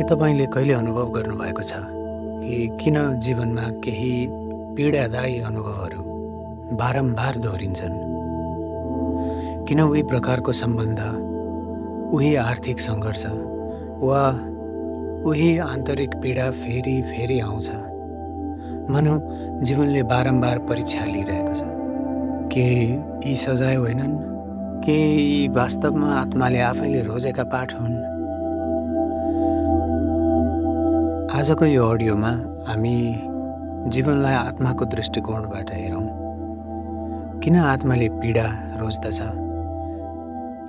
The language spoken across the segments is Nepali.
के तपाईँले कहिले अनुभव गर्नुभएको छ कि किन जीवनमा केही पीडादायी अनुभवहरू बारम्बार दोहोरिन्छन्? किन उही प्रकारको सम्बन्ध, उही आर्थिक सङ्घर्ष वा उही आन्तरिक पीडा फेरि फेरि आउँछ? मानौ जीवनले बारम्बार परीक्षा लिइरहेको छ। के यी सजाय होइनन्? के यी वास्तवमा आत्माले आफैले रोजेका पाठ हुन्? आजको यो अडियोमा हामी जीवनलाई आत्माको दृष्टिकोणबाट हेरौँ। किन आत्माले पीडा रोज्दछ?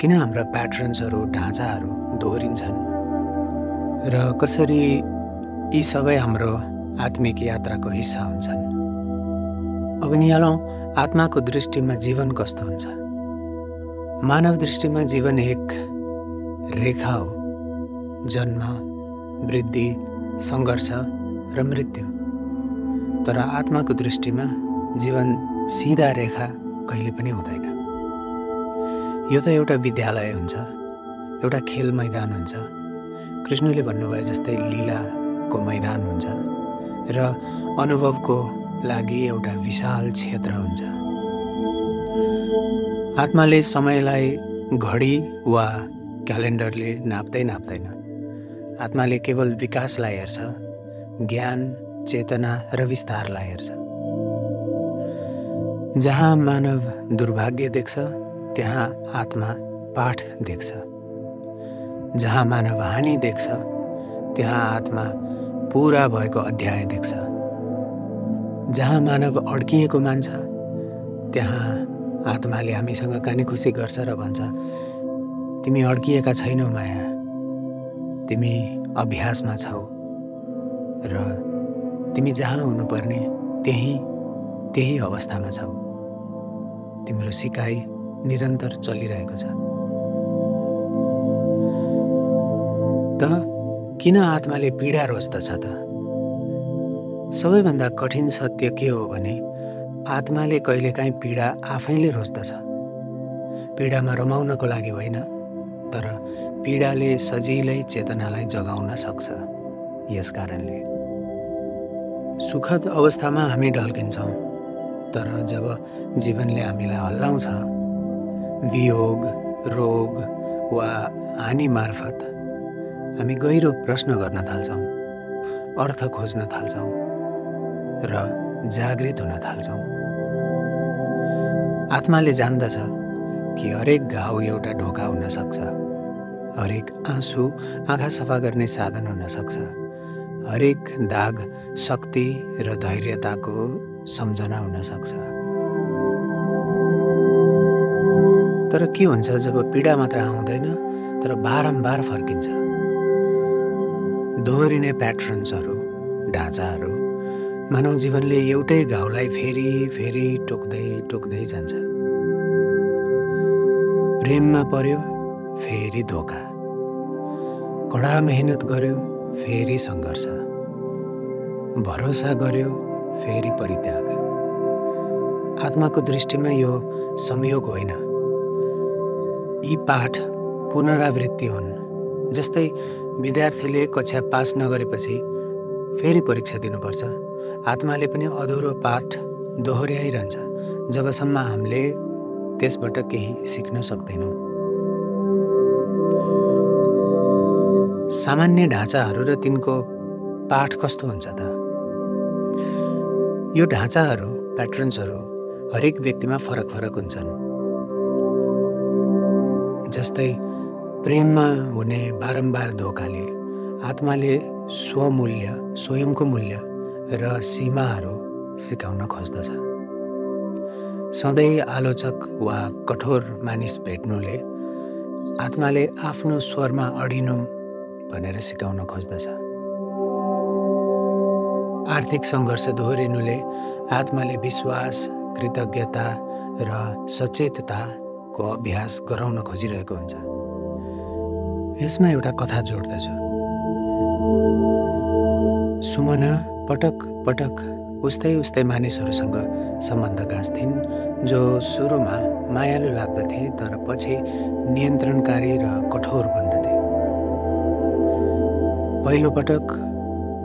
किन हाम्रा प्याटर्न्सहरू, ढाँचाहरू दोहोरिन्छन्? र कसरी यी सबै हाम्रो आत्मिक यात्राको हिस्सा हुन्छन्? अब निहालौँ आत्माको दृष्टिमा जीवन कस्तो हुन्छ। मानव दृष्टिमा जीवन एक रेखा हो। जन्म, वृद्धि, सङ्घर्ष र मृत्यु। तर आत्माको दृष्टिमा जीवन सिधा रेखा कहिले पनि हुँदैन। यो त एउटा विद्यालय हुन्छ, एउटा खेल मैदान हुन्छ, कृष्णले भन्नुभए जस्तै लीलाको मैदान हुन्छ र अनुभवको लागि एउटा विशाल क्षेत्र हुन्छ। आत्माले समयलाई घडी वा क्यालेन्डरले नाप्दैन। आत्माले केवल विकासलाई हेर्छ, ज्ञान, चेतना र विस्तारलाई हेर्छ। जहाँ मानव दुर्भाग्य देख्छ त्यहाँ आत्मा पाठ देख्छ। जहाँ मानव हानि देख्छ त्यहाँ आत्मा पुरा भएको अध्याय देख्छ। जहाँ मानव अड्किएको मान्छ त्यहाँ आत्माले हामीसँग कानी खुसी गर्छ र भन्छ, तिमी अड्किएका छैनौ माया, तिमी अभ्यासमा छौ र तिमी जहाँ हुनुपर्ने त्यही अवस्थामा छौ। तिम्रो सिकाइ निरन्तर चलिरहेको छ। त किन आत्माले पीडा रोज्दछ त? सबैभन्दा कठिन सत्य के हो भने आत्माले कहिलेकाहीँ पीडा आफैले रोज्दछ। पीडामा रमाउनको लागि होइन, तर पीडाले सजिलै चेतनालाई जगाउन सक्छ। यस कारणले सुखद अवस्थामा हामी ढल्किन्छौँ, तर जब जीवनले हामीलाई हल्लाउँछ, वियोग, रोग वा हानि मार्फत हामी गहिरो प्रश्न गर्न थाल्छौँ, अर्थ खोज्न थाल्छौँ र जागृत हुन थाल्छौँ। आत्माले जान्दछ कि हरेक घाउ एउटा ढोका हुन सक्छ, हरेक आँसु आँखा सफा गर्ने साधन हुन सक्छ, हरेक दाग शक्ति र धैर्यताको सम्झना हुन सक्छ। तर के हुन्छ जब पीडा मात्र आउँदैन तर बारम्बार फर्किन्छ? दोहोरिने प्याटर्न्सहरू, ढाँचाहरू, मानव जीवनले एउटै घाउलाई फेरि फेरि टोक्दै जान्छ। प्रेममा पर्यो फेरि धोका, कडा मेहनत गर्यो फेरि सङ्घर्ष, भरोसा गर्यो फेरि परित्याग। आत्माको दृष्टिमा यो संयोग होइन, यी पाठ पुनरावृत्ति हुन्। जस्तै विद्यार्थीले कक्षा पास नगरेपछि फेरि परीक्षा दिनुपर्छ। आत्माले पनि अधुरो पाठ दोहोऱ्याइरहन्छ जबसम्म हामीले त्यसबाट केही सिक्न सक्दैनौँ। सामान्य ढाँचाहरू र तिनको पाठ कस्तो हुन्छ त? यो ढाँचाहरू, प्याटर्न्सहरू हरेक व्यक्तिमा फरक हुन्छन्। जस्तै प्रेममा हुने बारम्बार धोकाले आत्माले स्वयंको मूल्य र सीमाहरू सिकाउन खोज्दछ। सधैँ आलोचक वा कठोर मानिस भेट्नुले आत्माले आफ्नो स्वरमा अडिनु भनेर सिकाउन खोज्दछ। आर्थिक सङ्घर्ष दोहोरिनुले आत्माले विश्वास, कृतज्ञता र सचेतताको अभ्यास गराउन खोजिरहेको हुन्छ। यसमा एउटा कथा जोड्दछु। सुमना पटक उस्तै मानिसहरूसँग सम्बन्ध गाँच्थिन् जो सुरुमा मायालु लाग्दथे तर पछि नियन्त्रणकारी र कठोर बन्दथे। पहिलो पटक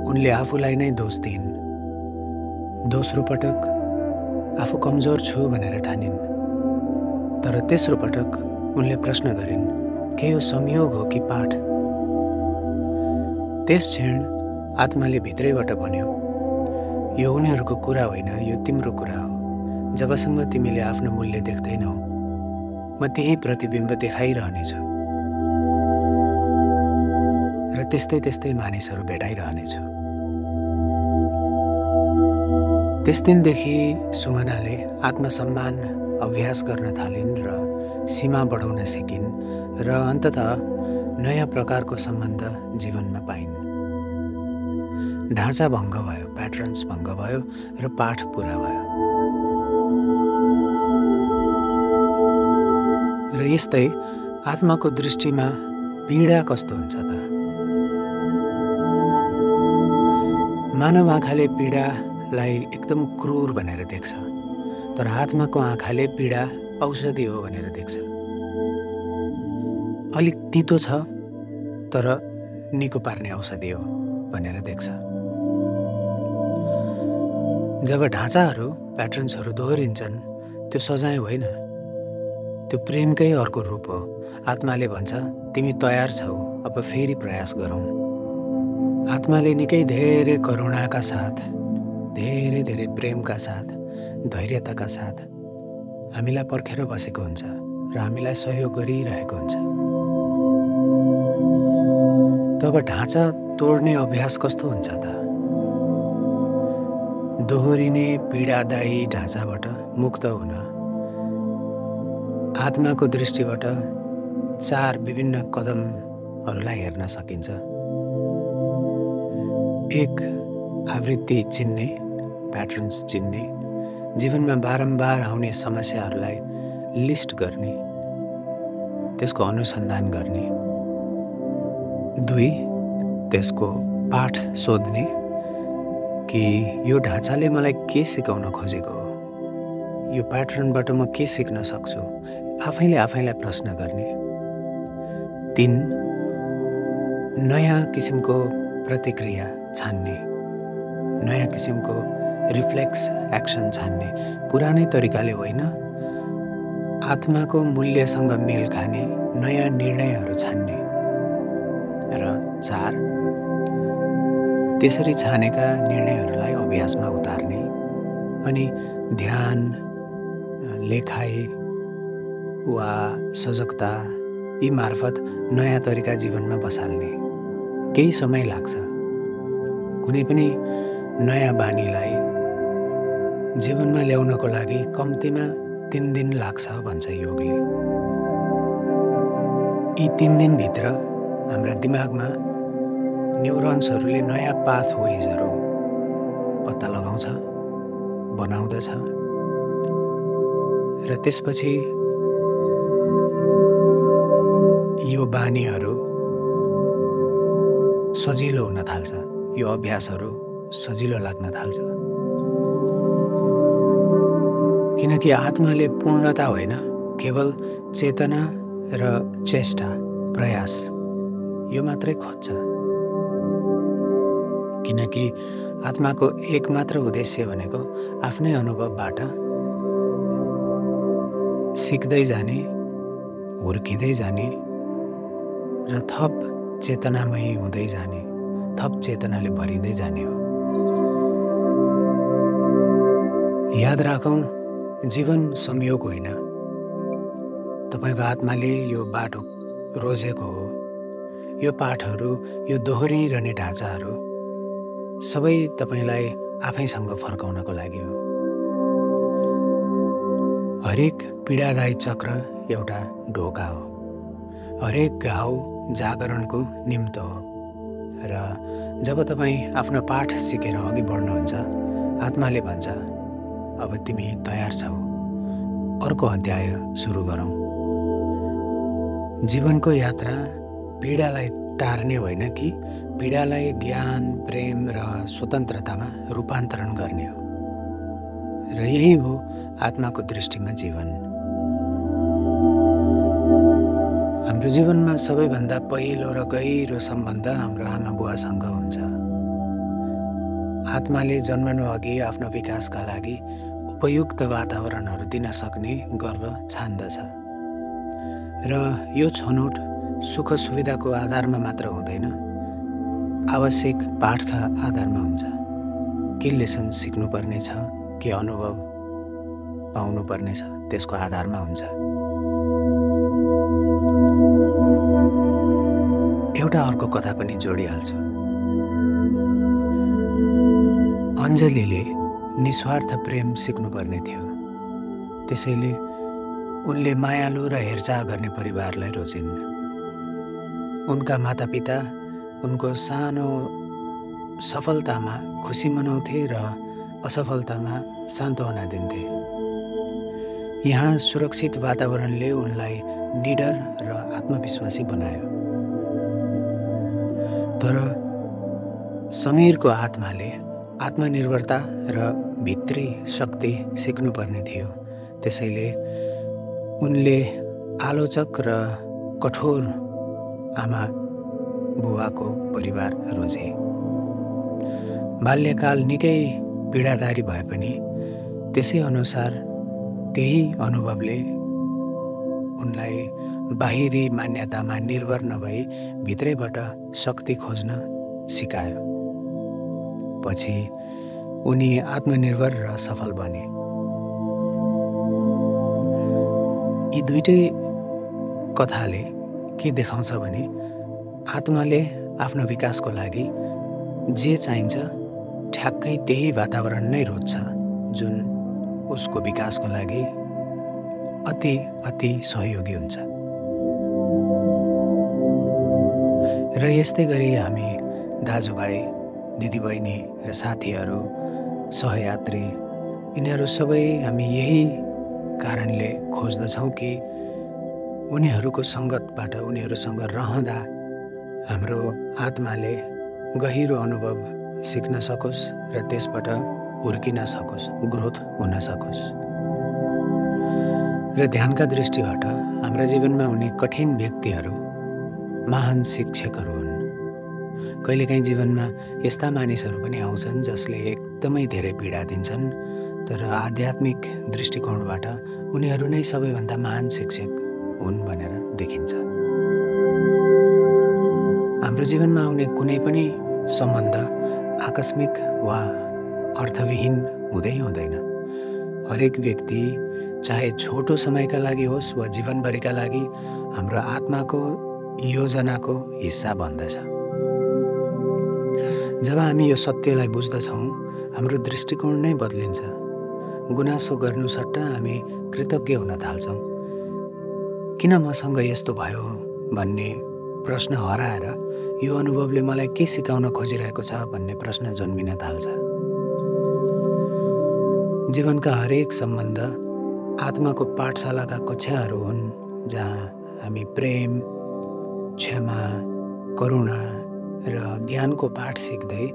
उनले आफूलाई नै दोष दिइन्। दोस्रो पटक आफू कमजोर छु भनेर ठानिन्। तर तेस्रो पटक उनले प्रश्न गरिन्, के यो संयोग हो कि पाठ? त्यस क्षण आत्माले भित्रैबाट भन्यो, यो उनीहरूको कुरा होइन, यो तिम्रो कुरा हो। जबसम्म तिमीले आफ्नो मूल्य देख्दैनौ, म त्यही प्रतिबिम्ब देखाइरहनेछु र त्यस्तै त्यस्तै मानिसहरू भेटाइरहनेछु। त्यस दिनदेखि सुमनाले आत्मसम्मान अभ्यास गर्न थालिन् र सीमा बढाउन सिकिन् र अन्ततः नयाँ प्रकारको सम्बन्ध जीवनमा पाइन्। ढाँचा भङ्ग भयो, प्याटर्न्स भङ्ग भयो र पाठ पुरा भयो। र यस्तै आत्माको दृष्टिमा पीडा कस्तो हुन्छ त? मानव आँखाले पीडालाई एकदम क्रूर भनेर देख्छ, तर आत्माको आँखाले पीडा औषधि हो भनेर देख्छ। अलिक तितो छ तर निको पार्ने औषधि हो भनेर देख्छ। जब ढाँचाहरू, प्याटर्न्सहरू दोहोरिन्छन्, त्यो सजाय होइन, त्यो प्रेमकै अर्को रूप हो। आत्माले भन्छ, तिमी तयार छौ, अब फेरि प्रयास गरौँ। आत्माले निकै धेरै करुणाका साथ, धेरै धेरै प्रेमका साथ, धैर्यताका साथ हामीलाई पर्खेर बसेको हुन्छ र हामीलाई सहयोग गरिरहेको हुन्छ। तब ढाँचा तोड्ने अभ्यास कस्तो हुन्छ त? दोहोरिने पीडादायी ढाँचाबाट मुक्त हुन आत्माको दृष्टिबाट 4 विभिन्न कदमहरूलाई हेर्न सकिन्छ। 1. आवृत्ति चिन्ने, प्याटर्न्स चिन्ने, जीवनमा बारम्बार आउने समस्याहरूलाई लिस्ट गर्ने, त्यसको अनुसन्धान गर्ने। 2. त्यसको पाठ सोध्ने कि यो ढाँचाले मलाई के सिकाउन खोजेको हो, यो प्याटर्नबाट म के सिक्न सक्छु, आफैले आफैलाई प्रश्न गर्ने। 3. नयाँ किसिमको प्रतिक्रिया छान्ने, नयाँ किसिमको रिफ्लेक्स एक्सन छान्ने, पुरानै तरिकाले होइन, आत्माको मूल्यसँग मेल खाने नयाँ निर्णयहरू छान्ने। र 4. त्यसरी छानेका निर्णयहरूलाई अभ्यासमा उतार्ने अनि ध्यान, लेखाइ वा सजगता यी मार्फत नयाँ तरिका जीवनमा बसाल्ने। केही समय लाग्छ। कुनै पनि नयाँ बानीलाई जीवनमा ल्याउनको लागि कम्तीमा 3 दिन लाग्छ भन्छ योगले। यी 3 दिनभित्र हाम्रा दिमागमा न्युरोन्सहरूले नयाँ पाथवेजहरू पत्ता लगाउँछ, बनाउँदछ र त्यसपछि यो बानीहरू सजिलो हुन थाल्छ, यो अभ्यासहरू सजिलो लाग्न थाल्छ। किनकि आत्माले पूर्णता होइन, केवल चेतना र चेष्टा, प्रयास यो मात्रै खोज्छ। किनकि आत्माको एकमात्र उद्देश्य भनेको आफ्नै अनुभवबाट सिक्दै जाने, हुर्किँदै जाने र थप चेतनामय हुँदै जाने, थप चेतनाले भरिँदै जाने हो। याद राखौँ, जीवन संयोग होइन, तपाईँको आत्माले यो बाटो रोजेको हो। यो पाठहरू, यो दोहोरिरहने ढाँचाहरू सबै तपाईँलाई आफैसँग फर्काउनको लागि हो। हरेक पीडादायी चक्र एउटा ढोका हो, हरेक घाउ जागरणको निम्तो हो। र जब तपाईँ आफ्नो पाठ सिकेर अघि बढ्नुहुन्छ, आत्माले भन्छ, अब तिमी तयार छौ, अर्को अध्याय सुरु गरौँ। जीवनको यात्रा पीडालाई टार्ने होइन कि पीडालाई ज्ञान, प्रेम र स्वतन्त्रतामा रूपान्तरण गर्ने हो। र यही हो आत्माको दृष्टिमा जीवन। हाम्रो जीवनमा सबैभन्दा पहिलो र गहिरो सम्बन्ध हाम्रो आमा बुवासँग हुन्छ। आत्माले जन्मनु अघि आफ्नो विकासका लागि उपयुक्त वातावरणहरू दिन सक्ने गर्व छान्दछ र यो छनौट सुख सुविधाको आधारमा मात्र हुँदैन, आवश्यक पाठका आधारमा हुन्छ। के लेसन सिक्नुपर्नेछ, के अनुभव पाउनुपर्नेछ, त्यसको आधारमा हुन्छ। एउटा अर्को कथा पनि जोडिहाल्छु। अञ्जलीले निस्वार्थ प्रेम सिक्नुपर्ने थियो, त्यसैले उनले मायालु र हेरचाह गर्ने परिवारलाई रोजिन्। उनका मातापिता उनको सानो सफलतामा खुसी मनाउँथे र असफलतामा सान्त्वना दिन्थे। यहाँ सुरक्षित वातावरणले उनलाई निडर र आत्मविश्वासी बनायो। तर समीरको आत्माले आत्मनिर्भरता र भित्री शक्ति सिक्नुपर्ने थियो, त्यसैले उनले आलोचक र कठोर आमा बुवाको परिवार रोजे। बाल्यकाल निकै पीडादारी भए पनि त्यसै अनुसार त्यही अनुभवले उनलाई बाहिरी मान्यतामा निर्भर नभई भित्रैबाट शक्ति खोज्न सिकायो। पछि उनी आत्मनिर्भर र सफल बने। यी दुईटै कथाले के देखाउँछ भने आत्माले आफ्नो विकासको लागि जे चाहिन्छ ठ्याक्कै त्यही वातावरण नै रोज्छ जुन उसको विकासको लागि अति सहयोगी हुन्छ। र यस्तै गरी हामी दाजुभाइ, दिदीबहिनी र साथीहरू, सहयात्री, यिनीहरू सबै हामी यही कारणले खोज्दछौँ कि उनीहरूको सङ्गतबाट, उनीहरूसँग रहँदा हाम्रो आत्माले गहिरो अनुभव सिक्न सकोस् र त्यसबाट हुर्किन सकोस्, ग्रोथ हुन सकोस्। र ध्यानका दृष्टिबाट हाम्रा जीवनमा हुने कठिन व्यक्तिहरू महान शिक्षकहरू हुन्। कहिलेकाहीँ जीवनमा यस्ता मानिसहरू पनि आउँछन् जसले एकदमै धेरै पीडा दिन्छन्, तर आध्यात्मिक दृष्टिकोणबाट उनीहरू नै सबैभन्दा महान शिक्षक हुन् भनेर देखिन्छ। हाम्रो जीवनमा आउने कुनै पनि सम्बन्ध आकस्मिक वा अर्थविहीन हुँदैन। हरेक व्यक्ति चाहे छोटो समयका लागि होस् वा जीवनभरिका लागि हाम्रो आत्माको योजनाको हिस्सा बन्दछ। जब हामी यो सत्यलाई बुझ्दछौँ, हाम्रो दृष्टिकोण नै बदलिन्छ। गुनासो गर्नु सट्टा हामी कृतज्ञ हुन थाल्छौँ। किन मसँग यस्तो भयो भन्ने प्रश्न हराएर यो अनुभवले मलाई के सिकाउन खोजिरहेको छ भन्ने प्रश्न जन्मिन थाल्छ। जीवनका हरेक सम्बन्ध आत्माको पाठशालाका कक्षाहरू हुन्, जहाँ हामी प्रेम, क्षमा, करुणा र ज्ञानको पाठ सिक्दै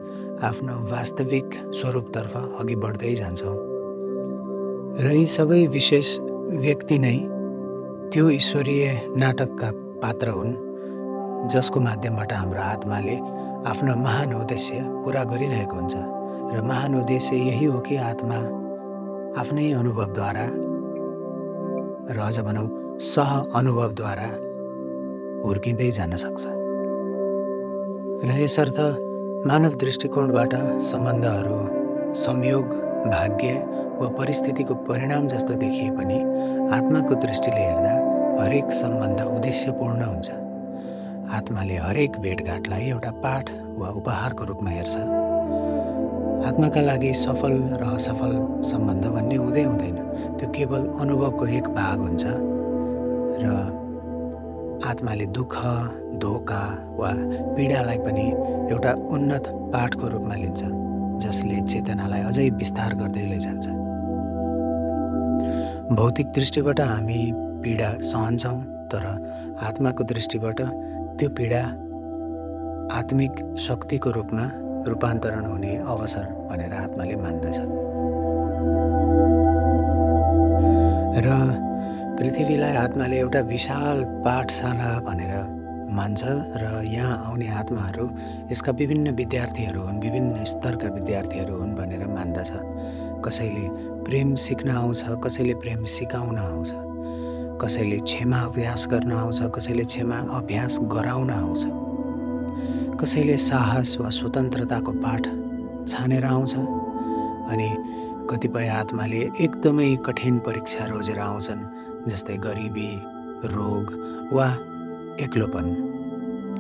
आफ्नो वास्तविक स्वरूपतर्फ अघि बढ्दै जान्छौँ। र यी सबै विशेष व्यक्ति नै त्यो ईश्वरीय नाटकका पात्र हुन् जसको माध्यमबाट हाम्रो आत्माले आफ्नो महान उद्देश्य पुरा गरिरहेको हुन्छ। र महान उद्देश्य यही हो कि आत्मा आफ्नै अनुभवद्वारा र अझ भनौँ सह अनुभवद्वारा हुर्किँदै जान सक्छ। र यसर्थ मानव दृष्टिकोणबाट सम्बन्धहरू संयोग, भाग्य वा परिस्थितिको परिणाम जस्तो देखिए पनि आत्माको दृष्टिले हेर्दा हरेक सम्बन्ध उद्देश्यपूर्ण हुन्छ। आत्माले हरेक भेटघाटलाई एउटा पाठ वा उपहारको रूपमा हेर्छ। आत्माका लागि सफल र असफल सम्बन्ध भन्ने हुँदैन, त्यो केवल अनुभवको एक भाग हुन्छ। र आत्माले दुःख, धोका वा पीडालाई पनि एउटा उन्नत पाठको रूपमा लिन्छ, जसले चेतनालाई अझै विस्तार गर्दै लैजान्छ। भौतिक दृष्टिबाट हामी पीडा सहन्छौँ, तर आत्माको दृष्टिबाट त्यो पीडा आत्मिक शक्तिको रूपमा रूपान्तरण हुने अवसर भनेर आत्माले मान्दछ। र पृथ्वीलाई आत्माले एउटा विशाल पाठशाला भनेर मान्छ र यहाँ आउने आत्माहरू यसका विभिन्न विद्यार्थीहरू हुन्, विभिन्न स्तरका विद्यार्थीहरू हुन् भनेर मान्दछ। कसैले प्रेम सिक्न आउँछ, कसैले प्रेम सिकाउन आउँछ, कसैले क्षमा अभ्यास गर्न आउँछ, कसैले क्षमा अभ्यास गराउन आउँछ, कसैले साहस वा स्वतन्त्रताको पाठ छानेर आउँछ, अनि कतिपय आत्माले एकदमै कठिन परीक्षा रोजेर आउँछन्, जस्तै गरिबी, रोग वा एक्लोपन,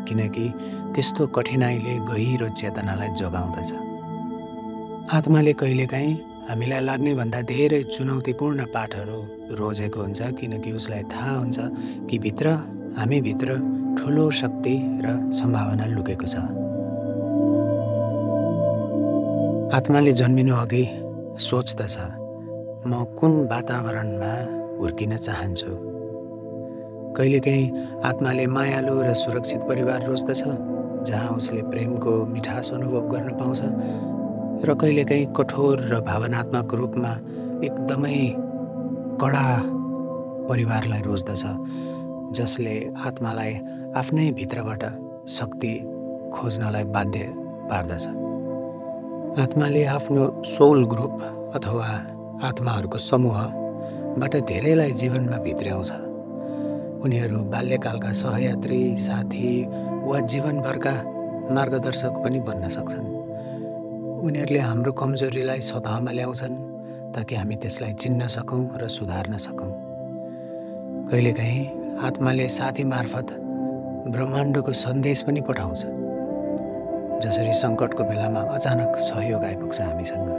किनकि त्यस्तो कठिनाइले गहिरो चेतनालाई जोगाउँदछ। आत्माले कहिलेकाहीँ हामीलाई लाग्ने भन्दा धेरै चुनौतीपूर्ण पाठहरू रोजेको हुन्छ, किनकि उसलाई थाहा हुन्छ कि हामीभित्र ठुलो शक्ति र सम्भावना लुकेको छ। आत्माले जन्मिनु अघि सोच्दछ, म कुन वातावरणमा हुर्किन चाहन्छु। कहिलेकाहीँ आत्माले मायालु र सुरक्षित परिवार रोज्दछ, जहाँ उसले प्रेमको मिठास अनुभव गर्न पाउँछ, र कहिलेकाहीँ कठोर र भावनात्मक रूपमा एकदमै कडा परिवारलाई रोज्दछ, जसले आत्मालाई आफ्नै भित्रबाट शक्ति खोज्नलाई बाध्य पार्दछ। आत्माले आफ्नो सोल ग्रुप अथवा आत्माहरूको समूहबाट धेरैलाई जीवनमा भित्र्याउँछ। उनीहरू बाल्यकालका सहयात्री, साथी वा जीवनभरका मार्गदर्शक पनि बन्न सक्छन्। उनीहरूले हाम्रो कमजोरीलाई सतहमा ल्याउँछन् ताकि हामी त्यसलाई चिन्न सकौँ र सुधार्न सकौँ। कहिलेकाहीँ आत्माले साथी मार्फत ब्रह्माण्डको सन्देश पनि पठाउँछ, जसरी सङ्कटको बेलामा अचानक सहयोग आइपुग्छ हामीसँग।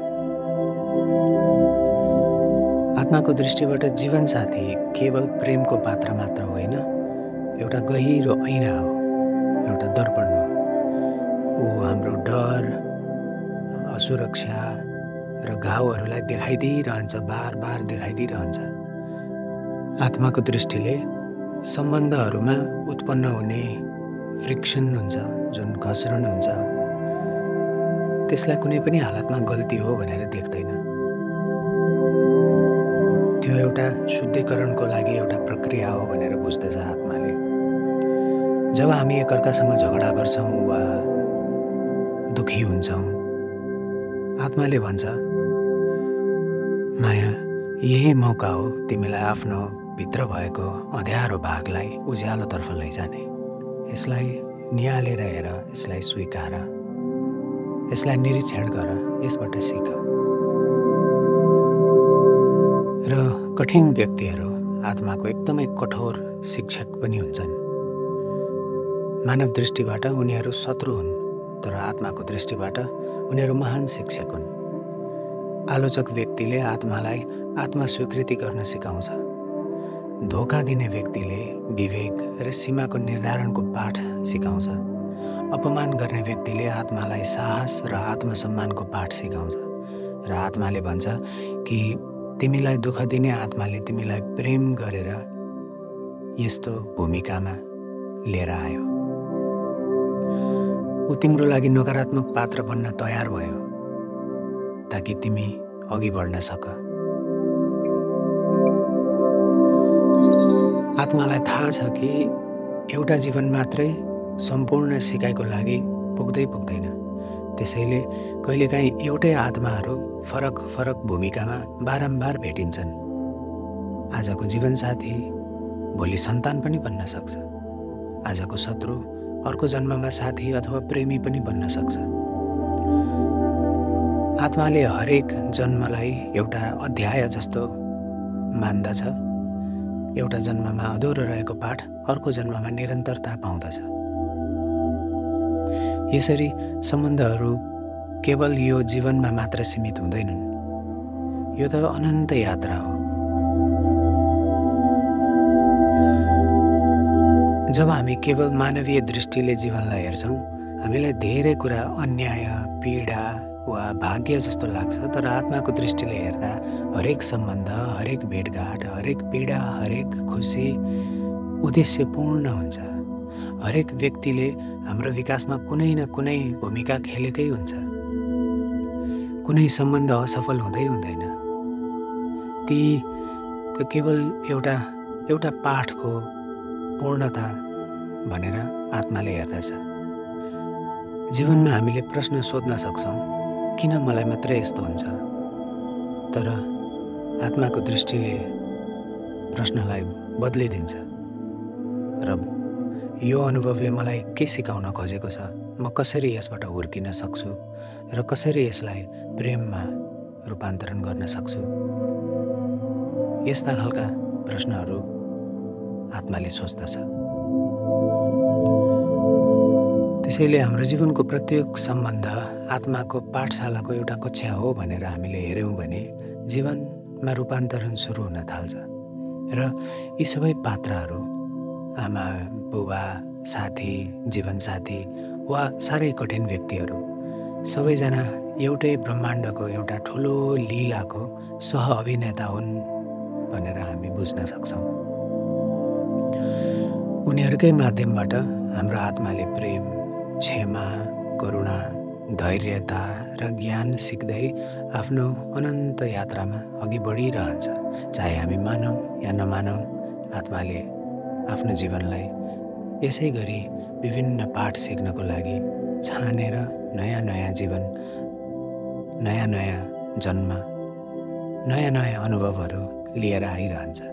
आत्माको दृष्टिबाट जीवनसाथी केवल प्रेमको पात्र मात्र होइन, एउटा गहिरो ऐना हो, एउटा दर्पण हो। ऊ हाम्रो डर, असुरक्षा र घाउहरूलाई देखाइदिइरहन्छ, बार बार देखाइदिइरहन्छ। आत्माको दृष्टिले सम्बन्धहरूमा उत्पन्न हुने फ्रिक्सन हुन्छ, जुन घर्षण हुन्छ, त्यसलाई कुनै पनि हालतमा गल्ती हो भनेर देख्दैन। त्यो एउटा शुद्धिकरणको लागि एउटा प्रक्रिया हो भनेर बुझ्दछ आत्माले। जब हामी एकअर्कासँग झगडा गर्छौँ वा दुखी हुन्छौँ, आत्माले भन्छ, माया, यही मौका हो तिमीलाई आफ्नो भित्र भएको अँध्यारो भागलाई उज्यालोतर्फ लैजाने। यसलाई निहालेर हेर, यसलाई स्वीकार, यसलाई निरीक्षण गर, यसबाट सिक। र कठिन व्यक्तिहरू आत्माको एकदमै कठोर शिक्षक पनि हुन्छन्। मानव दृष्टिबाट उनीहरू शत्रु हुन्, तर आत्माको दृष्टिबाट उनीहरू महान शिक्षक हुन्। आलोचक व्यक्तिले आत्मालाई आत्मा स्वीकृति गर्न सिकाउँछ। धोका दिने व्यक्तिले विवेक र सीमाको निर्धारणको पाठ सिकाउँछ। अपमान गर्ने व्यक्तिले आत्मालाई साहस र आत्मसम्मानको पाठ सिकाउँछ। र आत्माले भन्छ कि तिमीलाई दुःख दिने आत्माले तिमीलाई प्रेम गरेर यस्तो भूमिकामा लिएर आयो। ऊ तिम्रो लागि नकारात्मक पात्र बन्न तयार भयो ताकि तिमी अघि बढ्न सक। आत्मालाई थाहा छ कि एउटा जीवन मात्रै सम्पूर्ण सिकाइको लागि पुग्दैन। त्यसैले कहिलेकाहीँ एउटै आत्माहरू फरक फरक भूमिकामा बारम्बार भेटिन्छन्। आजको जीवनसाथी भोलि सन्तान पनि बन्न सक्छ। आजको शत्रु अर्को जन्ममा साथी अथवा प्रेमी पनि बन्न सक्छ। आत्माले हरेक जन्मलाई एउटा अध्याय जस्तो मान्दछ। एउटा जन्ममा अधुरो रहेको पाठ अर्को जन्ममा निरन्तरता पाउँदछ। यसरी सम्बन्धहरू केवल यो जीवनमा मात्र सीमित हुँदैनन्। यो त अनन्त यात्रा हो। जब हामी केवल मानवीय दृष्टिले जीवनलाई हेर्छौँ, हामीलाई धेरै कुरा अन्याय, पीडा वा भाग्य जस्तो लाग्छ। तर आत्माको दृष्टिले हेर्दा हरेक सम्बन्ध, हरेक भेटघाट, हरेक पीडा, हरेक खुसी उद्देश्यपूर्ण हुन्छ। हरेक व्यक्तिले हाम्रो विकासमा कुनै न कुनै भूमिका खेलेकै हुन्छ। कुनै सम्बन्ध असफल हुँदैन। त्यो केवल एउटा एउटा पाठको पूर्णता भनेर आत्माले हेर्दछ। जीवनमा हामीले प्रश्न सोध्न सक्छौँ, किन मलाई मात्रै यस्तो हुन्छ? तर आत्माको दृष्टिले प्रश्नलाई बदलिदिन्छ र यो अनुभवले मलाई के सिकाउन खोजेको छ, म कसरी यसबाट हुर्किन सक्छु र कसरी यसलाई प्रेममा रूपान्तरण गर्न सक्छु, यस्ता खालका प्रश्नहरू आत्माले सोच्दछ। त्यसैले हाम्रो जीवनको प्रत्येक सम्बन्ध आत्माको पाठशालाको एउटा कक्षा हो भनेर हामीले हेऱ्यौँ भने जीवनमा रूपान्तरण सुरु हुन थाल्छ र यी सबै पात्रहरू आमा, बुबा, साथी, जीवनसाथी वा साह्रै कठिन व्यक्तिहरू सबैजना एउटै ब्रह्माण्डको एउटा ठुलो लीलाको सह अभिनेता हुन् भनेर हामी बुझ्न सक्छौँ। उनीहरूकै माध्यमबाट हाम्रो आत्माले प्रेम, क्षमा, करुणा, धैर्यता र ज्ञान सिक्दै आफ्नो अनन्त यात्रामा अघि बढिरहन्छ। चाहे हामी मानौँ या नमानौँ, आत्माले आफ्नो जीवनलाई यसै गरी विभिन्न पाठ सिक्नको लागि छानेर नयाँ नयाँ जीवन, नयाँ नयाँ जन्म, नयाँ नयाँ अनुभवहरू लिएर आइरहन्छ।